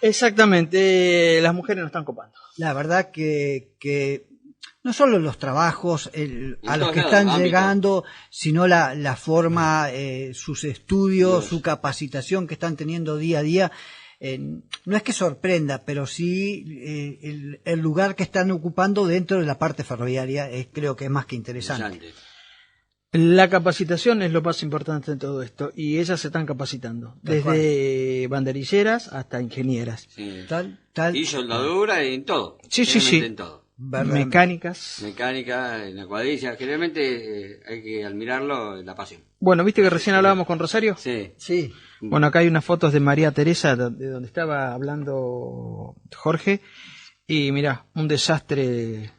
Exactamente, las mujeres nos están copando. La verdad que no solo los trabajos a los que todos están lados, llegando, sino la forma, sus estudios, su capacitación que están teniendo día a día. No es que sorprenda, pero sí el lugar que están ocupando dentro de la parte ferroviaria creo que es más que interesante. La capacitación es lo más importante de todo esto, y ellas se están capacitando, desde banderilleras hasta ingenieras. Sí. Tal. Y soldadura y en todo. Sí. En todo. Mecánicas. Mecánica, en la cuadrilla. Generalmente hay que admirarlo, la pasión. Bueno, ¿viste que recién hablábamos con Rosario? Sí. Bueno, acá hay unas fotos de María Teresa, de donde estaba hablando Jorge, y mirá, un desastre,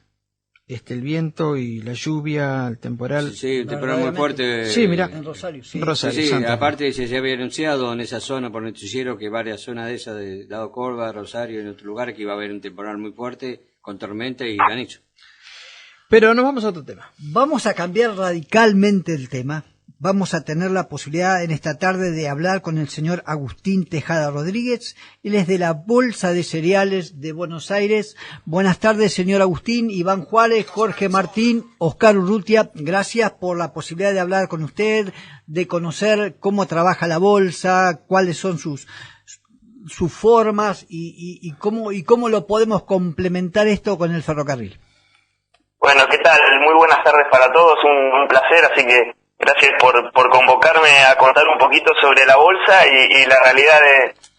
el viento y la lluvia, el temporal. Sí, un temporal muy fuerte. Sí, mirá. En Rosario, sí. Rosario, Sí, aparte se había anunciado en esa zona por noticiero que varias zonas de esas, del lado Córdoba, Rosario y en otros lugares, que iba a haber un temporal muy fuerte con tormenta y granizo. Pero nos vamos a otro tema. Vamos a cambiar radicalmente el tema. Vamos a tener la posibilidad en esta tarde de hablar con el señor Agustín Tejada Rodríguez. Él es de la Bolsa de Cereales de Buenos Aires. Buenas tardes, señor Agustín. Iván Juárez, Jorge Martín, Oscar Urrutia. Gracias por la posibilidad de hablar con usted, de conocer cómo trabaja la bolsa, cuáles son sus formas y cómo lo podemos complementar esto con el ferrocarril. Bueno, ¿qué tal? Muy buenas tardes para todos, un placer, así que gracias por convocarme a contar un poquito sobre la bolsa y la realidad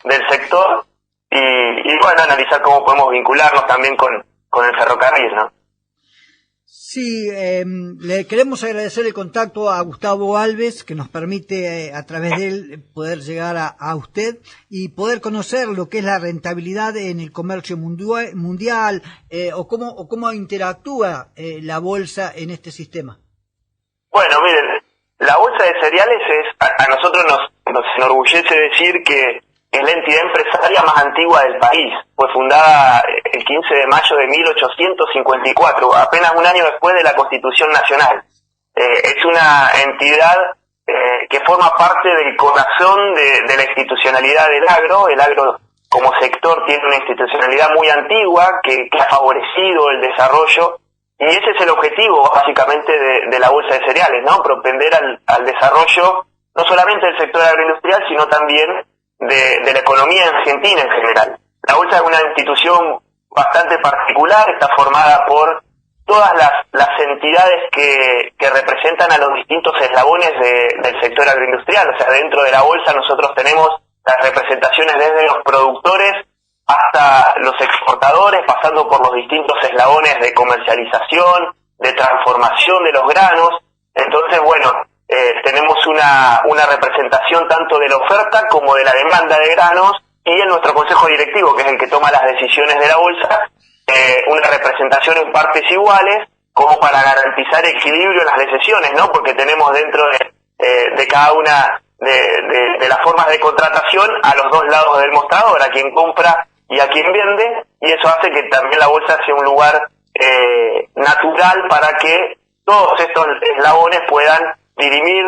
del sector y bueno, analizar cómo podemos vincularnos también con el ferrocarril, ¿no? Sí, le queremos agradecer el contacto a Gustavo Alves, que nos permite a través de él poder llegar a usted y poder conocer lo que es la rentabilidad en el comercio mundial o cómo interactúa la bolsa en este sistema. Bueno, miren, la bolsa de cereales a nosotros nos enorgullece decir que es la entidad empresaria más antigua del país. Fue fundada el 15 de mayo de 1854, apenas un año después de la Constitución Nacional. Es una entidad que forma parte del corazón de la institucionalidad del agro. El agro como sector tiene una institucionalidad muy antigua que ha favorecido el desarrollo, y ese es el objetivo básicamente de la bolsa de cereales, ¿no? Propender al desarrollo no solamente del sector agroindustrial, sino también de la economía argentina en general. La bolsa es una institución bastante particular, está formada por todas las entidades que representan a los distintos eslabones del sector agroindustrial. O sea, dentro de la bolsa nosotros tenemos las representaciones desde los productores hasta los exportadores, pasando por los distintos eslabones de comercialización, de transformación de los granos. Entonces, bueno, tenemos una representación tanto de la oferta como de la demanda de granos, y en nuestro consejo directivo, que es el que toma las decisiones de la bolsa, una representación en partes iguales, como para garantizar equilibrio en las decisiones, ¿no? Porque tenemos dentro de cada una de las formas de contratación a los dos lados del mostrador, a quien compra y a quien vende, y eso hace que también la bolsa sea un lugar natural para que todos estos eslabones puedan dirimir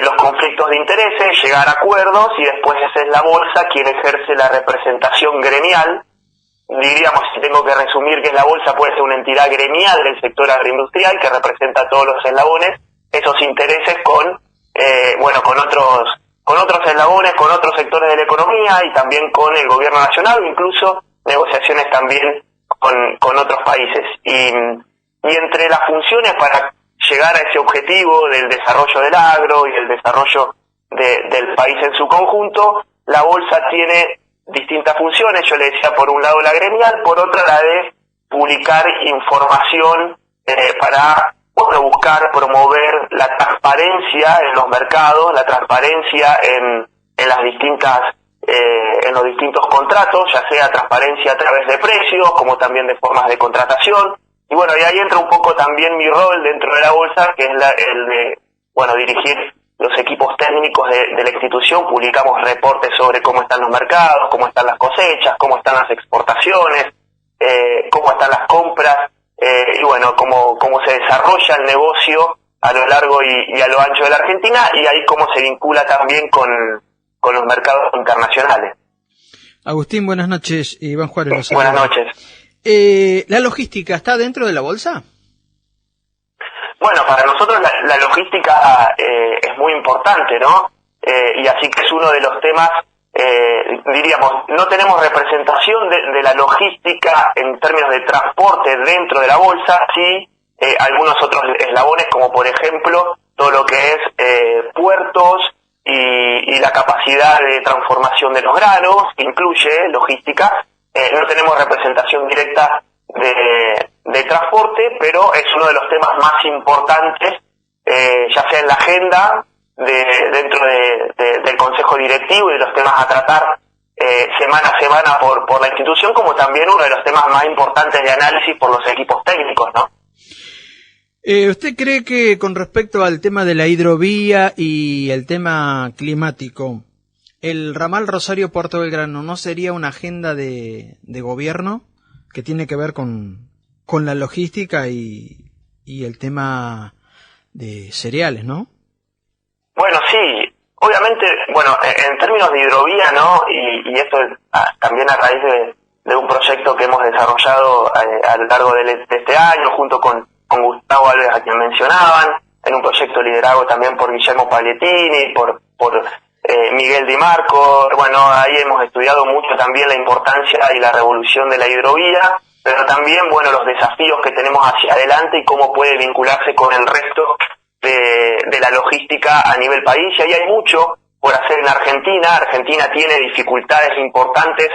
los conflictos de intereses, llegar a acuerdos, y después esa es la bolsa quien ejerce la representación gremial. Diríamos, si tengo que resumir, que la bolsa puede ser una entidad gremial del sector agroindustrial que representa a todos los eslabones, esos intereses con otros eslabones, con otros sectores de la economía y también con el gobierno nacional, o incluso negociaciones también con otros países. Y entre las funciones para llegar a ese objetivo del desarrollo del agro y el desarrollo del país en su conjunto, la bolsa tiene distintas funciones. Yo le decía, por un lado la gremial, por otra la de publicar información para buscar promover la transparencia en los mercados, la transparencia en los distintos contratos, ya sea transparencia a través de precios, como también de formas de contratación. Y bueno, y ahí entra un poco también mi rol dentro de la bolsa, que es el de dirigir los equipos técnicos de la institución. Publicamos reportes sobre cómo están los mercados, cómo están las cosechas, cómo están las exportaciones, cómo están las compras, y bueno, cómo se desarrolla el negocio a lo largo y a lo ancho de la Argentina, y ahí cómo se vincula también con los mercados internacionales. Agustín, buenas noches. Iván Juárez los Buenas saluda. noches. ¿La logística está dentro de la bolsa? Bueno, para nosotros la logística es muy importante, ¿no? Y así que es uno de los temas, diríamos, no tenemos representación de la logística en términos de transporte dentro de la bolsa, sí algunos otros eslabones, como por ejemplo todo lo que es puertos y la capacidad de transformación de los granos, incluye logística. No tenemos representación directa de transporte, pero es uno de los temas más importantes, ya sea en la agenda dentro del Consejo Directivo y de los temas a tratar semana a semana por la institución, como también uno de los temas más importantes de análisis por los equipos técnicos, ¿no? ¿Usted cree que con respecto al tema de la hidrovía y el tema climático, el ramal Rosario-Puerto Belgrano no sería una agenda de gobierno que tiene que ver con la logística y el tema de cereales, ¿no? Bueno, sí, obviamente, bueno, en términos de hidrovía, ¿no? Y esto es también a raíz de un proyecto que hemos desarrollado a lo largo de este año, junto con Gustavo Alves, a quien mencionaban, en un proyecto liderado también por Guillermo Paglietini, por Miguel Di Marco. Bueno, ahí hemos estudiado mucho también la importancia y la revolución de la hidrovía, pero también, bueno, los desafíos que tenemos hacia adelante y cómo puede vincularse con el resto de la logística a nivel país. Y ahí hay mucho por hacer en Argentina. Argentina tiene dificultades importantes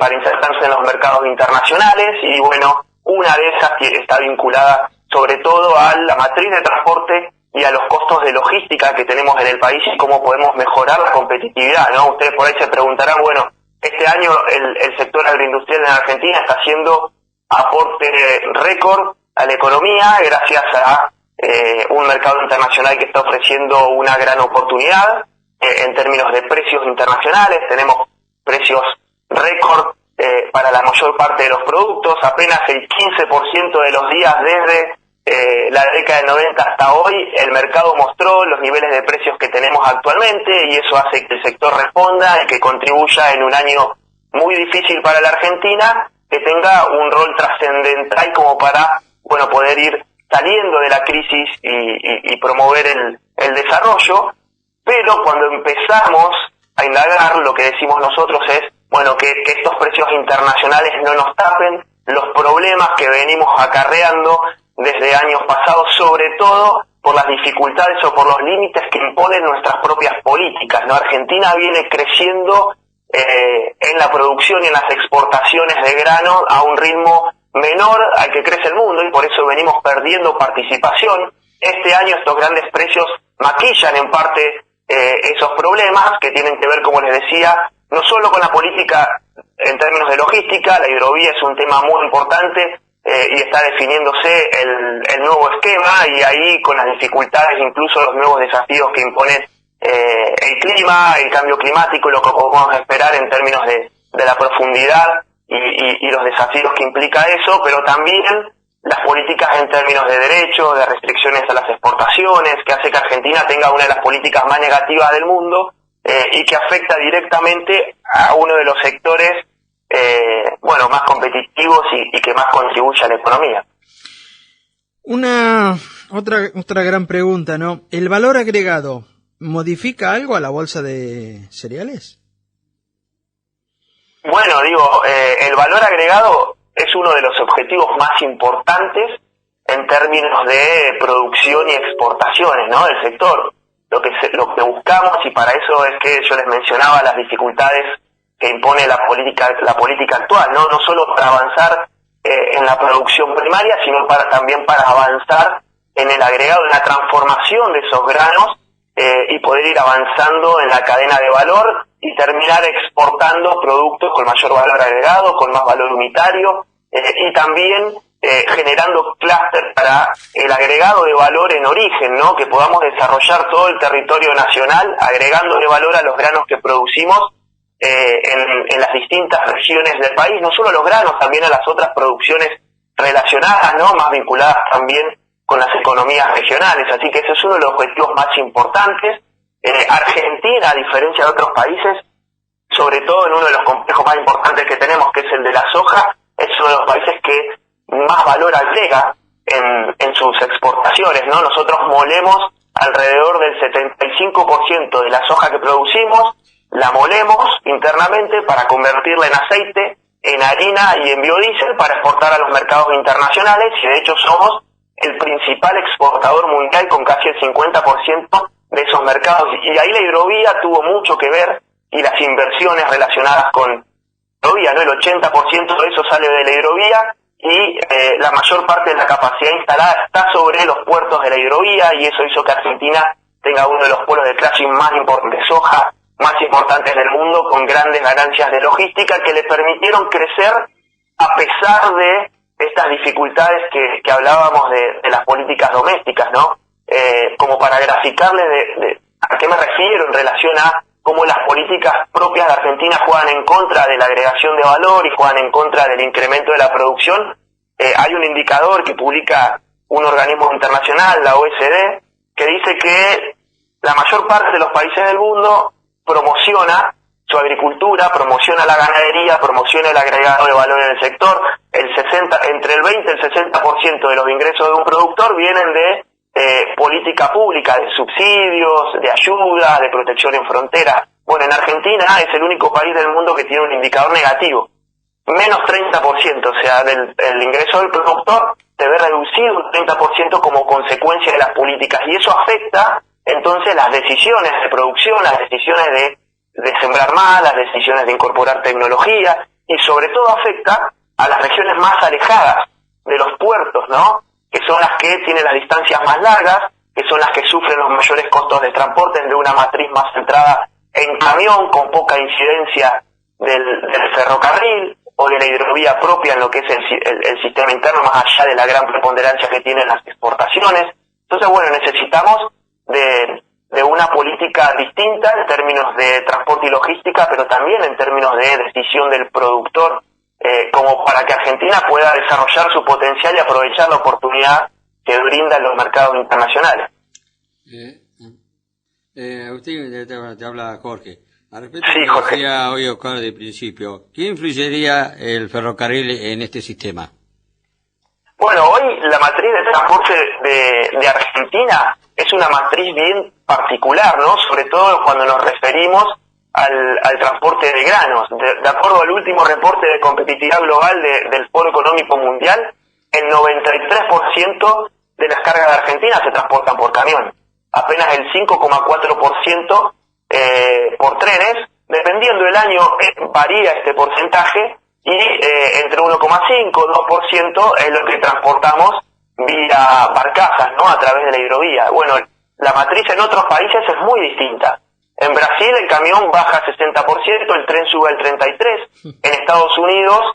para insertarse en los mercados internacionales y, bueno, una de esas está vinculada sobre todo a la matriz de transporte y a los costos de logística que tenemos en el país y cómo podemos mejorar la competitividad, ¿no? Ustedes por ahí se preguntarán, bueno, este año el sector agroindustrial en Argentina está haciendo aporte récord a la economía gracias a un mercado internacional que está ofreciendo una gran oportunidad en términos de precios internacionales. Tenemos precios récord para la mayor parte de los productos, apenas el 15% de los días desde la década del 90 hasta hoy, el mercado mostró los niveles de precios que tenemos actualmente y eso hace que el sector responda y que contribuya en un año muy difícil para la Argentina, que tenga un rol trascendental como para, bueno, poder ir saliendo de la crisis y promover el desarrollo. Pero cuando empezamos a indagar, lo que decimos nosotros es, bueno, que estos precios internacionales no nos tapen los problemas que venimos acarreando desde años pasados, sobre todo por las dificultades o por los límites que imponen nuestras propias políticas, ¿no? Argentina viene creciendo en la producción y en las exportaciones de grano a un ritmo menor al que crece el mundo y por eso venimos perdiendo participación. Este año estos grandes precios maquillan en parte esos problemas que tienen que ver, como les decía, no solo con la política en términos de logística. La hidrovía es un tema muy importante y está definiéndose el nuevo esquema y ahí con las dificultades, incluso los nuevos desafíos que impone el clima, el cambio climático, lo que podemos esperar en términos de la profundidad y los desafíos que implica eso, pero también las políticas en términos de derechos, de restricciones a las exportaciones, que hace que Argentina tenga una de las políticas más negativas del mundo y que afecta directamente a uno de los sectores bueno, más competitivos y que más contribuye a la economía. Otra gran pregunta, ¿no? ¿El valor agregado modifica algo a la bolsa de cereales? Bueno, el valor agregado es uno de los objetivos más importantes en términos de producción y exportaciones, ¿no?, del sector. Lo que buscamos, y para eso es que yo les mencionaba las dificultades que impone la política actual, no solo para avanzar en la producción primaria, sino también para avanzar en el agregado, en la transformación de esos granos y poder ir avanzando en la cadena de valor y terminar exportando productos con mayor valor agregado, con más valor unitario y también generando clúster para el agregado de valor en origen, ¿no?, que podamos desarrollar todo el territorio nacional agregándole valor a los granos que producimos en las distintas regiones del país, no solo los granos, también a las otras producciones relacionadas, ¿no?, más vinculadas también con las economías regionales. Así que ese es uno de los objetivos más importantes. Argentina, a diferencia de otros países, sobre todo en uno de los complejos más importantes que tenemos, que es el de la soja. Es uno de los países que más valor agrega en sus exportaciones, ¿no? Nosotros molemos alrededor del 75% de la soja que producimos, la molemos internamente para convertirla en aceite, en harina y en biodiesel para exportar a los mercados internacionales, y de hecho somos el principal exportador mundial con casi el 50% de esos mercados. Y ahí la hidrovía tuvo mucho que ver, y las inversiones relacionadas con la hidrovía, ¿no? El 80% de eso sale de la hidrovía, y la mayor parte de la capacidad instalada está sobre los puertos de la hidrovía, y eso hizo que Argentina tenga uno de los polos de crushing más importantes de soja, más importantes del mundo, con grandes ganancias de logística que le permitieron crecer a pesar de estas dificultades que hablábamos de las políticas domésticas, ¿no? Como para graficarles a qué me refiero en relación a cómo las políticas propias de Argentina juegan en contra de la agregación de valor y juegan en contra del incremento de la producción. Hay un indicador que publica un organismo internacional, la OECD, que dice que la mayor parte de los países del mundo promociona su agricultura, promociona la ganadería, promociona el agregado de valor en el sector. Entre el 20 y el 60% de los ingresos de un productor vienen de política pública, de subsidios, de ayudas, de protección en fronteras. Bueno, en Argentina es el único país del mundo que tiene un indicador negativo, menos 30%, o sea, el ingreso del productor se ve reducido un 30% como consecuencia de las políticas, y eso afecta entonces las decisiones de producción, las decisiones de sembrar más, las decisiones de incorporar tecnología, y sobre todo afecta a las regiones más alejadas de los puertos, ¿no? Que son las que tienen las distancias más largas, que son las que sufren los mayores costos de transporte, de una matriz más centrada en camión, con poca incidencia del ferrocarril o de la hidrovía propia en lo que es el sistema interno, más allá de la gran preponderancia que tienen las exportaciones. Entonces, bueno, necesitamos de una política distinta en términos de transporte y logística, pero también en términos de decisión del productor, como para que Argentina pueda desarrollar su potencial y aprovechar la oportunidad que brindan los mercados internacionales. Usted te habla Jorge. A respecto Sí, de lo que Jorge. decía hoy Oscar de principio, ¿qué influiría el ferrocarril en este sistema? Bueno, hoy la matriz de transporte de Argentina es una matriz bien particular, ¿no? Sobre todo cuando nos referimos al transporte de granos. De acuerdo al último reporte de competitividad global del Foro Económico Mundial, el 93% de las cargas de Argentina se transportan por camión. Apenas el 5,4% por trenes. Dependiendo del año varía este porcentaje, y entre 1,5 y 2% es lo que transportamos vía barcazas, ¿no? A través de la hidrovía. Bueno, la matriz en otros países es muy distinta. En Brasil el camión baja 60%, el tren sube al 33%. En Estados Unidos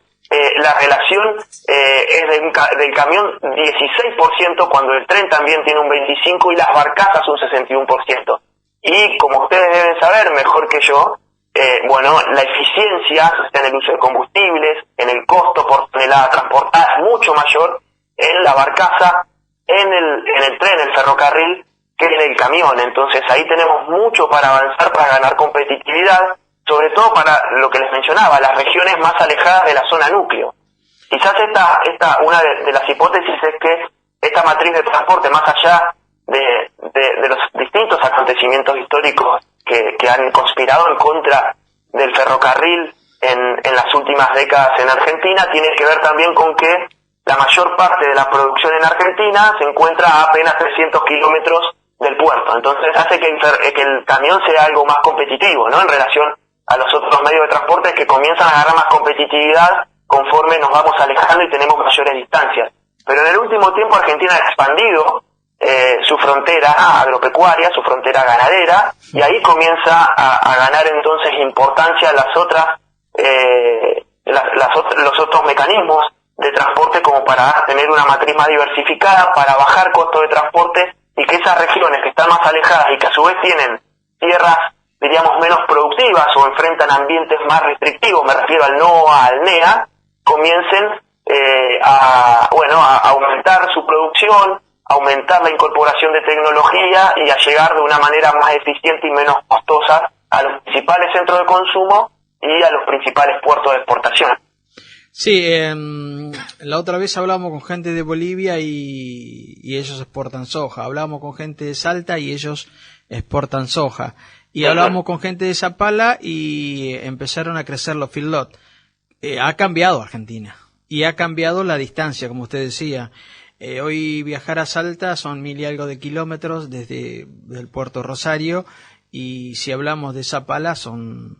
la relación es del camión 16%, cuando el tren también tiene un 25% y las barcazas un 61%. Y como ustedes deben saber mejor que yo, bueno, la eficiencia en el uso de combustibles, en el costo por tonelada transportada es mucho mayor en la barcaza, en el tren, el ferrocarril, que en el camión. Entonces ahí tenemos mucho para avanzar, para ganar competitividad, sobre todo para lo que les mencionaba, las regiones más alejadas de la zona núcleo. Quizás una de las hipótesis es que esta matriz de transporte, más allá de los distintos acontecimientos históricos que han conspirado en contra del ferrocarril en las últimas décadas en Argentina, tiene que ver también con que la mayor parte de la producción en Argentina se encuentra a apenas 300 kilómetros del puerto. Entonces hace que el camión sea algo más competitivo, ¿no? En relación a los otros medios de transporte, que comienzan a agarrar más competitividad conforme nos vamos alejando y tenemos mayores distancias. Pero en el último tiempo Argentina ha expandido su frontera agropecuaria, su frontera ganadera, y ahí comienza a ganar entonces importancia los otros mecanismos de transporte, como para tener una matriz más diversificada, para bajar costos de transporte, y que esas regiones que están más alejadas y que a su vez tienen tierras, diríamos, menos productivas o enfrentan ambientes más restrictivos, me refiero al NOA, al NEA, comiencen a aumentar su producción, aumentar la incorporación de tecnología y a llegar de una manera más eficiente y menos costosa a los principales centros de consumo, y a los principales puertos de exportación. Sí, la otra vez hablamos con gente de Bolivia y ellos exportan soja. Hablamos con gente de Salta y ellos exportan soja. Y hablamos con gente de Zapala y empezaron a crecer los feedlot. Ha cambiado Argentina y ha cambiado la distancia, como usted decía. Hoy viajar a Salta son 1000 y algo de kilómetros desde el puerto Rosario, y si hablamos de Zapala son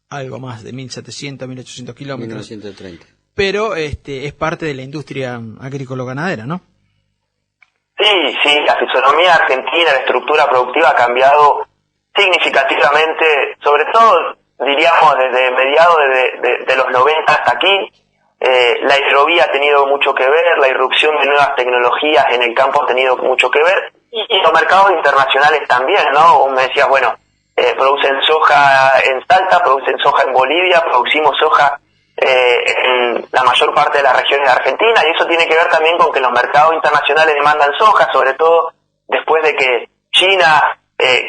algo más de 1700, 1800 kilómetros. 1930. Pero es parte de la industria agrícola-ganadera, ¿no? Sí, la fisonomía argentina, la estructura productiva ha cambiado significativamente, sobre todo, diríamos, desde mediados de los 90 hasta aquí. La hidrovía ha tenido mucho que ver, la irrupción de nuevas tecnologías en el campo ha tenido mucho que ver, y los mercados internacionales también, ¿no? Vos me decías, bueno, producen soja en Salta, producen soja en Bolivia, producimos soja en la mayor parte de las regiones de Argentina, y eso tiene que ver también con que los mercados internacionales demandan soja, sobre todo después de que China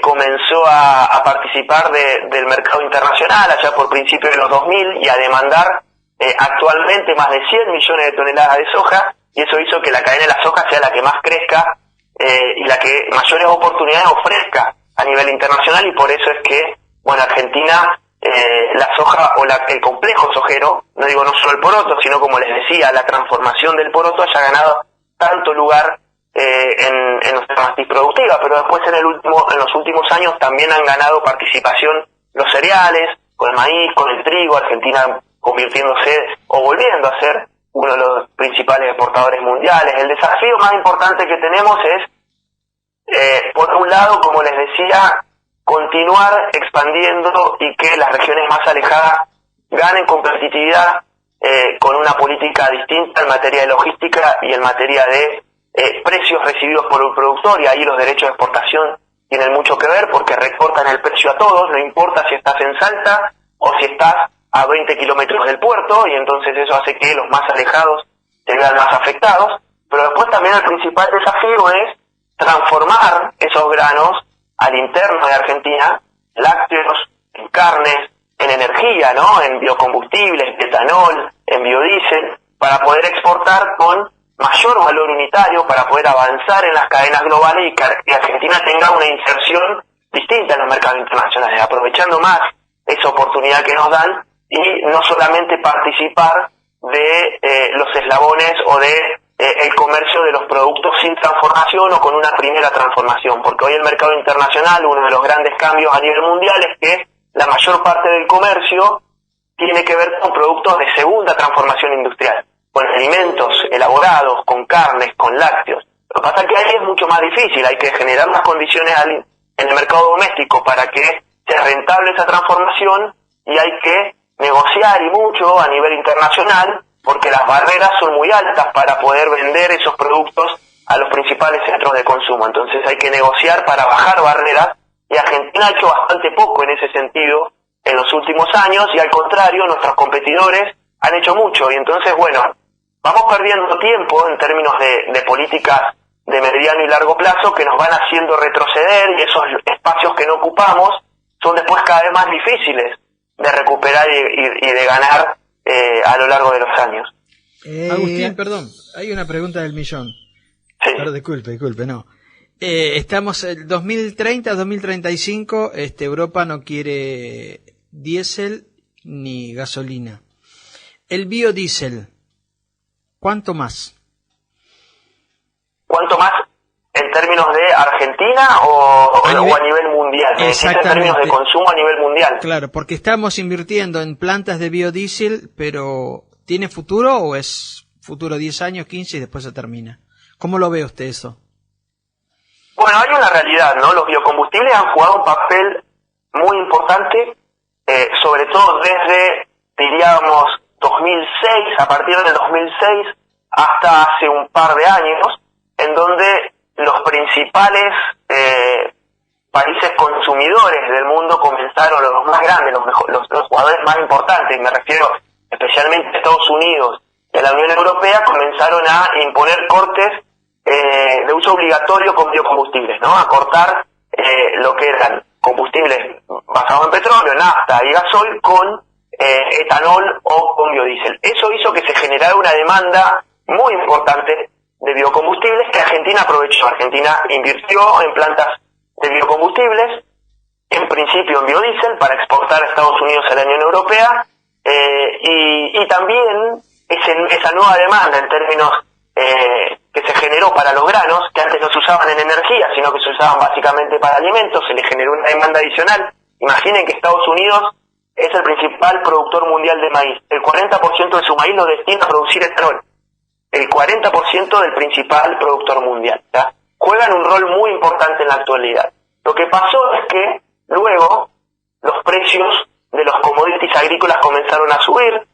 comenzó a participar del mercado internacional allá por principios de los 2000 y a demandar actualmente más de 100 millones de toneladas de soja, y eso hizo que la cadena de la soja sea la que más crezca y la que mayores oportunidades ofrezca a nivel internacional, y por eso es que, bueno, Argentina, la soja o el complejo sojero, no digo no solo el poroto, sino, como les decía, la transformación del poroto haya ganado tanto lugar en nuestra matriz productiva, pero después en los últimos años también han ganado participación los cereales, con el maíz, con el trigo, Argentina convirtiéndose o volviendo a ser uno de los principales exportadores mundiales. El desafío más importante que tenemos es, por un lado, como les decía, continuar expandiendo y que las regiones más alejadas ganen competitividad con una política distinta en materia de logística y en materia de precios recibidos por el productor, y ahí los derechos de exportación tienen mucho que ver porque recortan el precio a todos, no importa si estás en Salta o si estás a 20 kilómetros del puerto, y entonces eso hace que los más alejados se vean más afectados. Pero después también el principal desafío es transformar esos granos al interno de Argentina, lácteos, en carnes, en energía, ¿no? En biocombustibles, en etanol, en biodiesel, para poder exportar con mayor valor unitario, para poder avanzar en las cadenas globales y que Argentina tenga una inserción distinta en los mercados internacionales, aprovechando más esa oportunidad que nos dan y no solamente participar de los eslabones o de el comercio de los productos sin transformación o con una primera transformación, porque hoy el mercado internacional, uno de los grandes cambios a nivel mundial es que la mayor parte del comercio tiene que ver con productos de segunda transformación industrial, con alimentos elaborados, con carnes, con lácteos. Lo que pasa es que ahí es mucho más difícil, hay que generar las condiciones en el mercado doméstico para que sea rentable esa transformación, y hay que negociar y mucho a nivel internacional porque las barreras son muy altas para poder vender esos productos a los principales centros de consumo. Entonces hay que negociar para bajar barreras, y Argentina ha hecho bastante poco en ese sentido en los últimos años, y al contrario, nuestros competidores han hecho mucho, y entonces, bueno, vamos perdiendo tiempo en términos de políticas de mediano y largo plazo que nos van haciendo retroceder, y esos espacios que no ocupamos son después cada vez más difíciles de recuperar y de ganar a lo largo de los años. Agustín, perdón, hay una pregunta del millón. Sí. Pero disculpe, no. Estamos el 2030, 2035, Europa no quiere diésel ni gasolina. El biodiesel, ¿cuánto más? ¿Cuánto más en términos de Argentina o a nivel mundial? Exactamente. En términos de consumo a nivel mundial. Claro, porque estamos invirtiendo en plantas de biodiesel, pero ¿tiene futuro o es futuro 10 años, 15 y después se termina? ¿Cómo lo ve usted eso? Bueno, hay una realidad, ¿no? Los biocombustibles han jugado un papel muy importante, sobre todo desde, diríamos, 2006, a partir del 2006 hasta hace un par de años, en donde los principales países consumidores del mundo comenzaron, los más grandes, los jugadores más importantes, me refiero especialmente a Estados Unidos y a la Unión Europea, comenzaron a imponer cortes de uso obligatorio con biocombustibles, ¿no? A cortar lo que eran combustibles basados en petróleo, nafta y gasoil con etanol o con biodiesel. Eso hizo que se generara una demanda muy importante de biocombustibles que Argentina aprovechó. Argentina invirtió en plantas de biocombustibles, en principio en biodiesel, para exportar a Estados Unidos y a la Unión Europea, y también esa nueva demanda en términos que se generó para los granos, que antes no se usaban en energía, sino que se usaban básicamente para alimentos, se le generó una demanda adicional. Imaginen que Estados Unidos es el principal productor mundial de maíz. El 40% de su maíz lo destina a producir etanol. El 40% del principal productor mundial. ¿Ya? Juegan un rol muy importante en la actualidad. Lo que pasó es que luego los precios de los commodities agrícolas comenzaron a subir,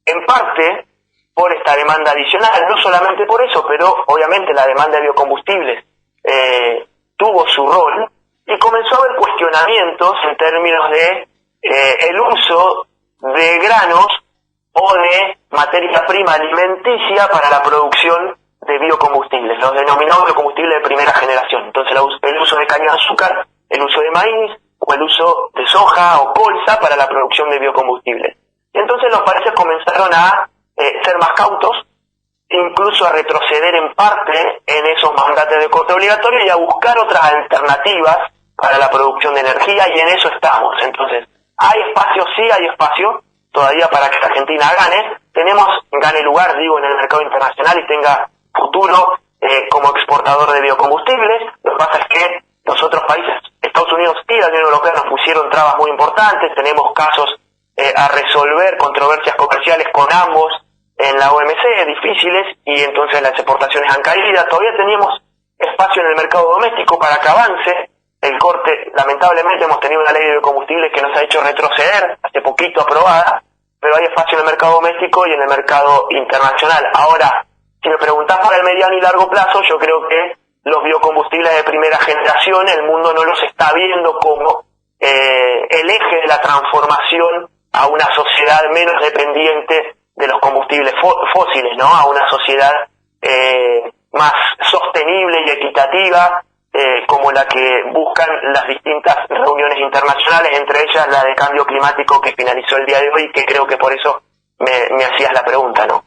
en parte por esta demanda adicional, no solamente por eso, pero obviamente la demanda de biocombustibles tuvo su rol, y comenzó a haber cuestionamientos en términos de el uso de granos o de materia prima alimenticia para la producción de biocombustibles, los denominados biocombustibles de primera generación. Entonces el uso de caña de azúcar, el uso de maíz o el uso de soja o colza para la producción de biocombustibles. Y entonces los países comenzaron a ser más cautos, incluso a retroceder en parte en esos mandatos de corte obligatorio y a buscar otras alternativas para la producción de energía, y en eso estamos. Entonces, hay espacio, sí hay espacio todavía para que Argentina gane lugar, digo, en el mercado internacional y tenga futuro como exportador de biocombustibles. Lo que pasa es que los otros países, Estados Unidos y la Unión Europea, nos pusieron trabas muy importantes. Tenemos casos a resolver, controversias comerciales con ambos en la OMC, difíciles, y entonces las exportaciones han caído. Todavía teníamos espacio en el mercado doméstico para que avance el corte. Lamentablemente hemos tenido una ley de biocombustibles que nos ha hecho retroceder, hace poquito aprobada, pero hay espacio en el mercado doméstico y en el mercado internacional. Ahora, si me preguntás para el mediano y largo plazo, yo creo que los biocombustibles de primera generación, el mundo no los está viendo como el eje de la transformación a una sociedad menos dependiente de los combustibles fósiles, ¿no? A una sociedad más sostenible y equitativa, como la que buscan las distintas reuniones internacionales, entre ellas la de cambio climático que finalizó el día de hoy, que creo que por eso me hacías la pregunta, ¿no?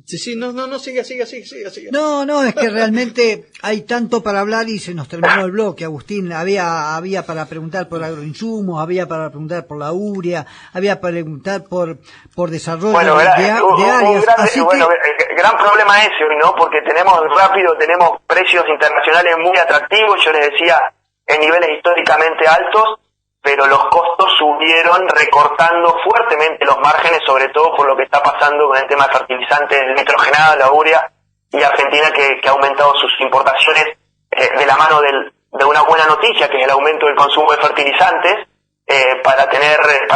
Sí, no, sigue. No, es que realmente hay tanto para hablar y se nos terminó el bloque, Agustín. Había para preguntar por agroinsumos, había para preguntar por la urea, había para preguntar por desarrollo de áreas. Gran problema ese hoy, ¿no? Porque tenemos precios internacionales muy atractivos, yo les decía, en niveles históricamente altos, pero los costos subieron recortando fuertemente los márgenes, sobre todo por lo que está pasando con el tema de fertilizantes, el nitrogenado, la urea, y Argentina que ha aumentado sus importaciones de la mano de una buena noticia, que es el aumento del consumo de fertilizantes, para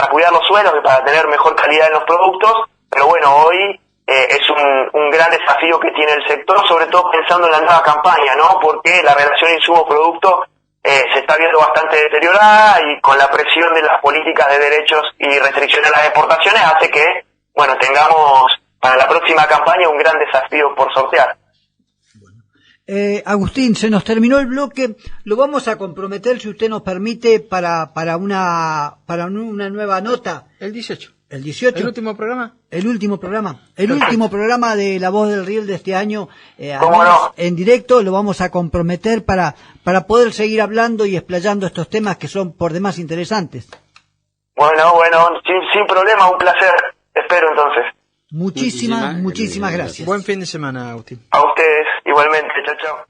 cuidar los suelos y para tener mejor calidad en los productos. Pero bueno, hoy es un gran desafío que tiene el sector, sobre todo pensando en la nueva campaña, ¿no? Porque la relación insumo-producto se está viendo bastante deteriorada, y con la presión de las políticas de derechos y restricciones a las exportaciones hace que, bueno, tengamos para la próxima campaña un gran desafío por sortear. Agustín, se nos terminó el bloque, lo vamos a comprometer, si usted nos permite, para una nueva nota. El 18. El 18. ¿El último programa? El último programa de La Voz del Riel de este año, ¿Cómo no? en directo, lo vamos a comprometer para poder seguir hablando y explayando estos temas que son por demás interesantes. Bueno, sin problema, un placer. Espero entonces. Muchísimas gracias. Buen fin de semana, Agustín. A ustedes, igualmente. Chao, chao.